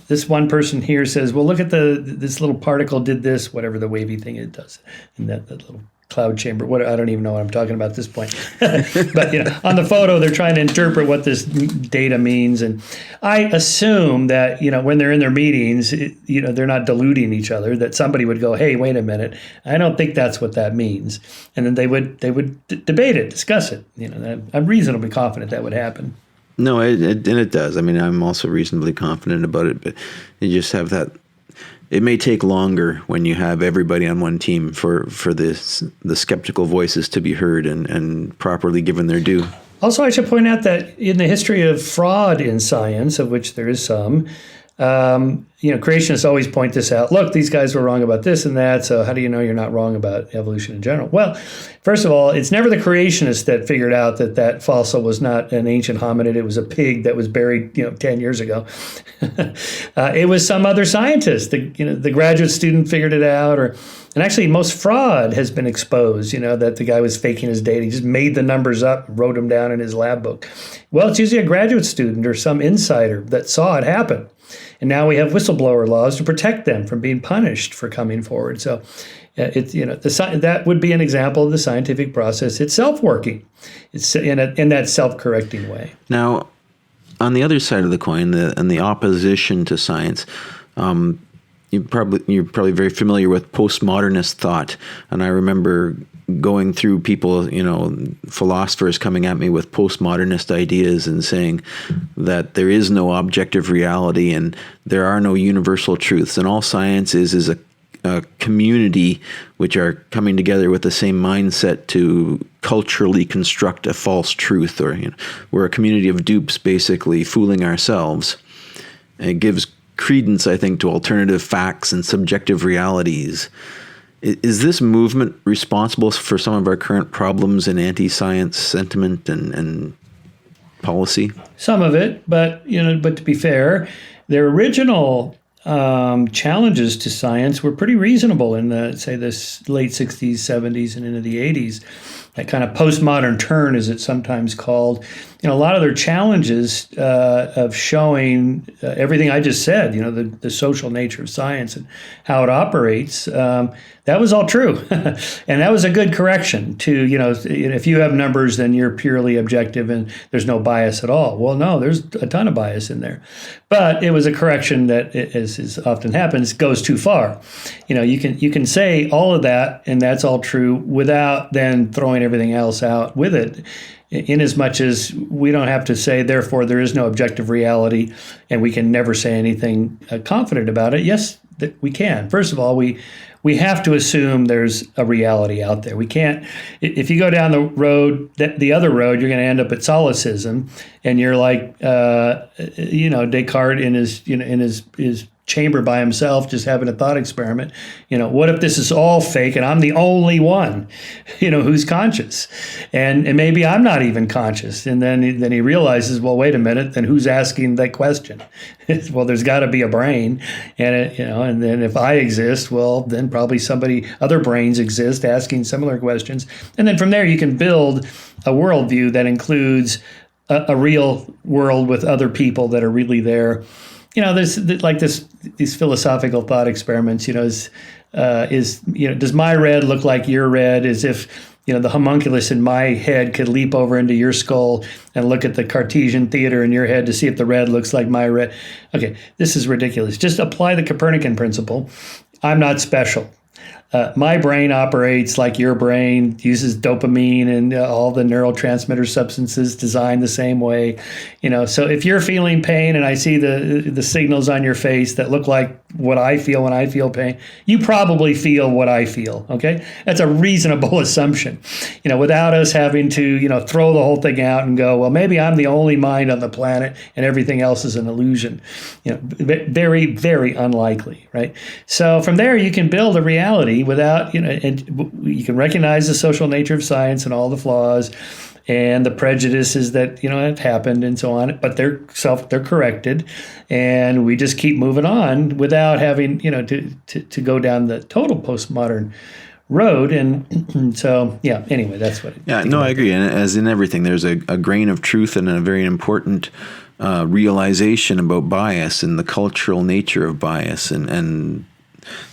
this one person here says, well, look at this little particle did this, whatever the wavy thing it does in that little cloud chamber. I don't even know what I'm talking about at this point. But on the photo, they're trying to interpret what this data means. And I assume that, when they're in their meetings, they're not deluding each other, that somebody would go, hey, wait a minute, I don't think that's what that means. And then they would debate it, discuss it. I'm reasonably confident that would happen. No, and it does. I'm also reasonably confident about it, but you just have that. It may take longer when you have everybody on one team for the skeptical voices to be heard and properly given their due. Also, I should point out that in the history of fraud in science, of which there is some, creationists always point this out. Look, these guys were wrong about this and that. So how do you know you're not wrong about evolution in general? Well, first of all, it's never the creationists that figured out that that fossil was not an ancient hominid. It was a pig that was buried, 10 years ago. It was some other scientist. The graduate student figured it out, and actually most fraud has been exposed, that the guy was faking his data. He just made the numbers up, wrote them down in his lab book. Well, it's usually a graduate student or some insider that saw it happen. And now we have whistleblower laws to protect them from being punished for coming forward. So that would be an example of the scientific process itself working. It's in that self-correcting way. Now, on the other side of the coin, and the opposition to science, you're probably very familiar with postmodernist thought. And I remember going through people, philosophers coming at me with postmodernist ideas and saying that there is no objective reality and there are no universal truths, and all science is a community which are coming together with the same mindset to culturally construct a false truth, or we're a community of dupes basically fooling ourselves. And it gives credence, I think, to alternative facts and subjective realities. Is this movement responsible for some of our current problems in anti-science sentiment and policy? Some of it, but to be fair, their original challenges to science were pretty reasonable in the late 60s, 70s, and into the 80s. That kind of postmodern turn, as it's sometimes called. A lot of their challenges of showing everything I just said, the social nature of science and how it operates, that was all true. And that was a good correction to, if you have numbers, then you're purely objective and there's no bias at all. Well, no, there's a ton of bias in there. But it was a correction that, as often happens, goes too far. You can say all of that, and that's all true, without then throwing everything else out with it. In as much as we don't have to say, therefore, there is no objective reality, and we can never say anything confident about it. Yes, we can. First of all, we have to assume there's a reality out there. We can't. If you go down the road, the other road, you're going to end up at solicism, and you're like, Descartes in his chamber by himself, just having a thought experiment. What if this is all fake and I'm the only one, who's conscious, and maybe I'm not even conscious. And then he realizes, well, wait a minute, then who's asking that question? Well, there's got to be a brain, and and then if I exist, well, then probably other brains exist asking similar questions, and then from there you can build a worldview that includes a real world with other people that are really there. There's like these philosophical thought experiments. Does my red look like your red? As if the homunculus in my head could leap over into your skull and look at the Cartesian theater in your head to see if the red looks like my red. Okay, this is ridiculous. Just apply the Copernican principle. I'm not special. My brain operates like your brain, uses dopamine and all the neurotransmitter substances designed the same way. So if you're feeling pain and I see the signals on your face that look like what I feel when I feel pain, you probably feel what I feel. Okay, that's a reasonable assumption. Without us having to throw the whole thing out and go, well, maybe I'm the only mind on the planet and everything else is an illusion. Very, very unlikely, right? So from there you can build a reality without, and you can recognize the social nature of science and all the flaws and the prejudices that, have happened and so on, but they're corrected, and we just keep moving on without having, to go down the total postmodern road. And so, anyway, that's what. I agree. And as in everything, there's a grain of truth and a very important realization about bias and the cultural nature of bias and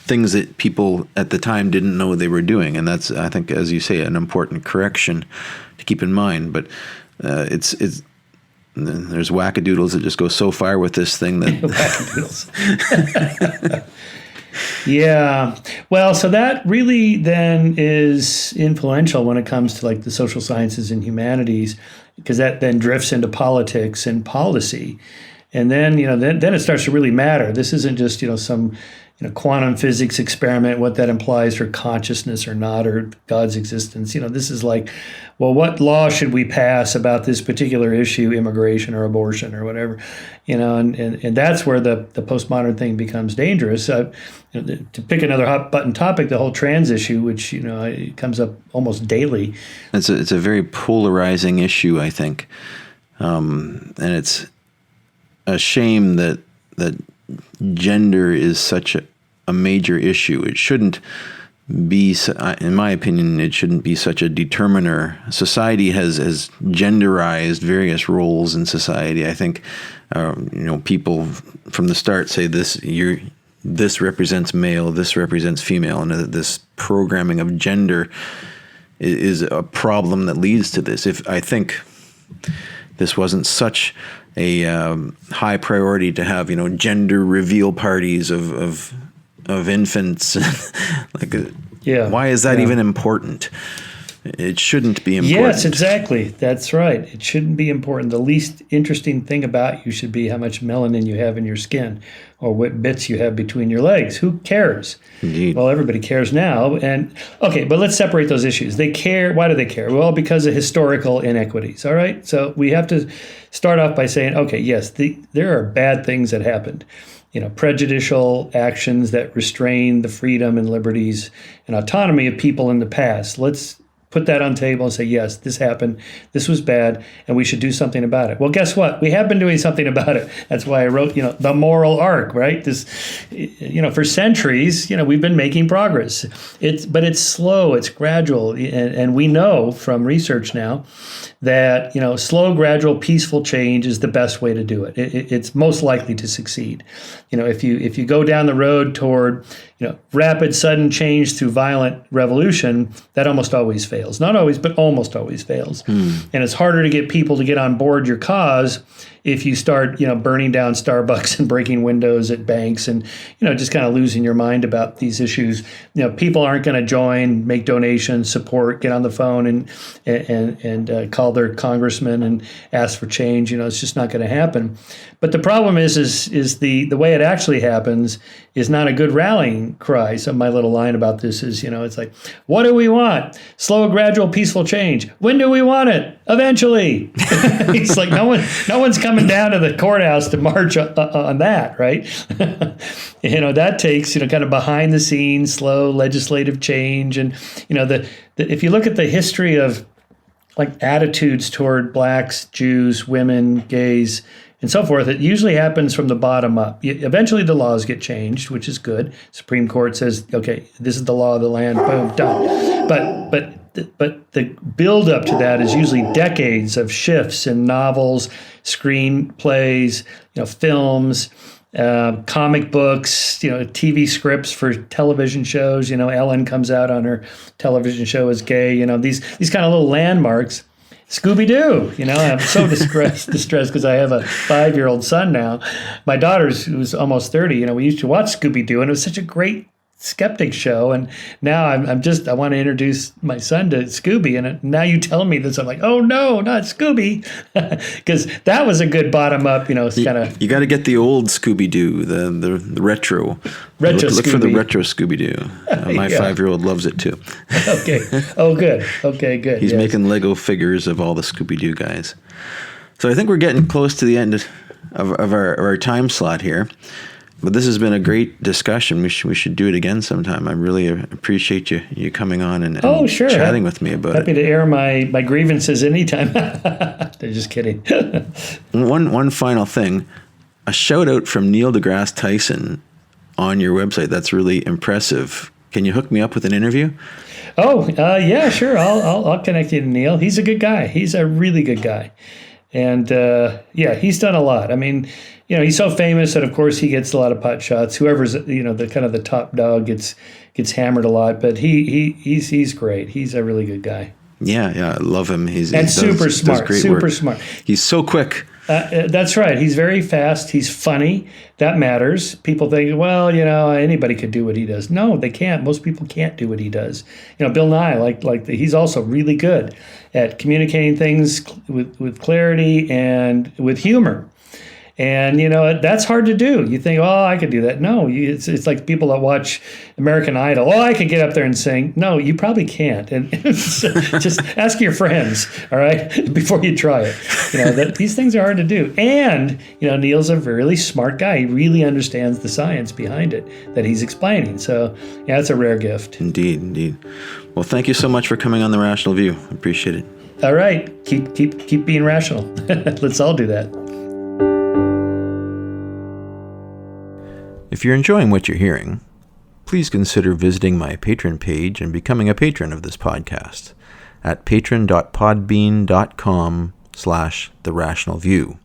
things that people at the time didn't know they were doing. And that's, I think, as you say, an important correction to keep in mind. But it's there's wackadoodles that just go so far with this thing that wackadoodles. Yeah. Well, so that really then is influential when it comes to like the social sciences and humanities, because that then drifts into politics and policy. And then, then it starts to really matter. This isn't just, some, quantum physics experiment, what that implies for consciousness or not, or God's existence. This is like, well, what law should we pass about this particular issue, immigration or abortion or whatever, and that's where the postmodern thing becomes dangerous. To pick another hot button topic, the whole trans issue, which, it comes up almost daily. It's a very polarizing issue, I think. And it's a shame that gender is such a major issue. It shouldn't be, in my opinion, it shouldn't be such a determiner. Society has genderized various roles in society. I think, people from the start say this represents male, this represents female, and this programming of gender is a problem that leads to this. If I think this wasn't such a high priority to have, gender reveal parties of infants, why is that even important? It shouldn't be important. Yes, exactly. That's right. It shouldn't be important. The least interesting thing about you should be how much melanin you have in your skin or what bits you have between your legs. Who cares? Indeed. Well, everybody cares now. And okay, but let's separate those issues. They care. Why do they care? Well, because of historical inequities. All right. So we have to start off by saying, okay, yes, there are bad things that happened. Prejudicial actions that restrain the freedom and liberties and autonomy of people in the past. Let's put that on the table and say, yes, this happened, this was bad, and we should do something about it. Well, guess what? We have been doing something about it. That's why I wrote, the moral arc, right? This, for centuries, we've been making progress. But it's slow, it's gradual, and we know from research now that, slow, gradual, peaceful change is the best way to do it. It's most likely to succeed. If you go down the road toward, rapid, sudden change through violent revolution, that almost always fails. Not always, but almost always fails. And it's harder to get people to get on board your cause if you start, burning down Starbucks and breaking windows at banks and, just kind of losing your mind about these issues. People aren't going to join, make donations, support, get on the phone and call their congressman and ask for change. It's just not going to happen. But the problem is the way it actually happens is not a good rallying cry. So my little line about this is, it's like, what do we want? Slow, gradual, peaceful change. When do we want it? Eventually. It's like no one's coming down to the courthouse to march on that, right? That takes, kind of behind the scenes, slow legislative change. And, if you look at the history of like attitudes toward blacks, Jews, women, gays, and so forth, it usually happens from the bottom up. Eventually the laws get changed, which is good. Supreme Court says, okay, this is the law of the land, boom, done. But the build up to that is usually decades of shifts in novels, screenplays, films, comic books, TV scripts for television shows. Ellen comes out on her television show as gay. These kind of little landmarks. Scooby-Doo, I'm so distressed because I have a 5-year-old son now. My daughter's, who's almost 30, we used to watch Scooby-Doo, and it was such a great Skeptic show. And now I want to introduce my son to Scooby. And now you tell me this, I'm like, oh no, not Scooby. Because that was a good bottom up, kind of. You got to get the old Scooby-Doo, the retro. Look for the retro Scooby-Doo. My 5-year-old loves it too. Okay. Oh, good. Okay, good. He's making Lego figures of all the Scooby-Doo guys. So I think we're getting close to the end of our time slot here. But this has been a great discussion. We should do it again sometime. I really appreciate you coming on and chatting with me about it. Happy to air my grievances anytime. They're just kidding. One final thing. A shout out from Neil deGrasse Tyson on your website. That's really impressive. Can you hook me up with an interview? Oh, yeah, sure. I'll connect you to Neil. He's a good guy. He's a really good guy. And he's done a lot. I mean, he's so famous that of course he gets a lot of pot shots. Whoever's the kind of the top dog gets hammered a lot. But he's great. He's a really good guy. Yeah, I love him. He's super smart. Super smart. He's so quick. That's right. He's very fast. He's funny. That matters. People think, well, anybody could do what he does. No, they can't. Most people can't do what he does. Bill Nye, he's also really good at communicating things with clarity and with humor. And, that's hard to do. You think, oh, I could do that. No, it's like people that watch American Idol. Oh, I could get up there and sing. No, you probably can't. And just ask your friends, all right, before you try it. These things are hard to do. And, Neil's a really smart guy. He really understands the science behind it that he's explaining. So, yeah, it's a rare gift. Indeed. Well, thank you so much for coming on The Rational View. I appreciate it. All right. Keep being rational. Let's all do that. If you're enjoying what you're hearing, please consider visiting my Patreon page and becoming a patron of this podcast at patron.podbean.com/TheRationalView.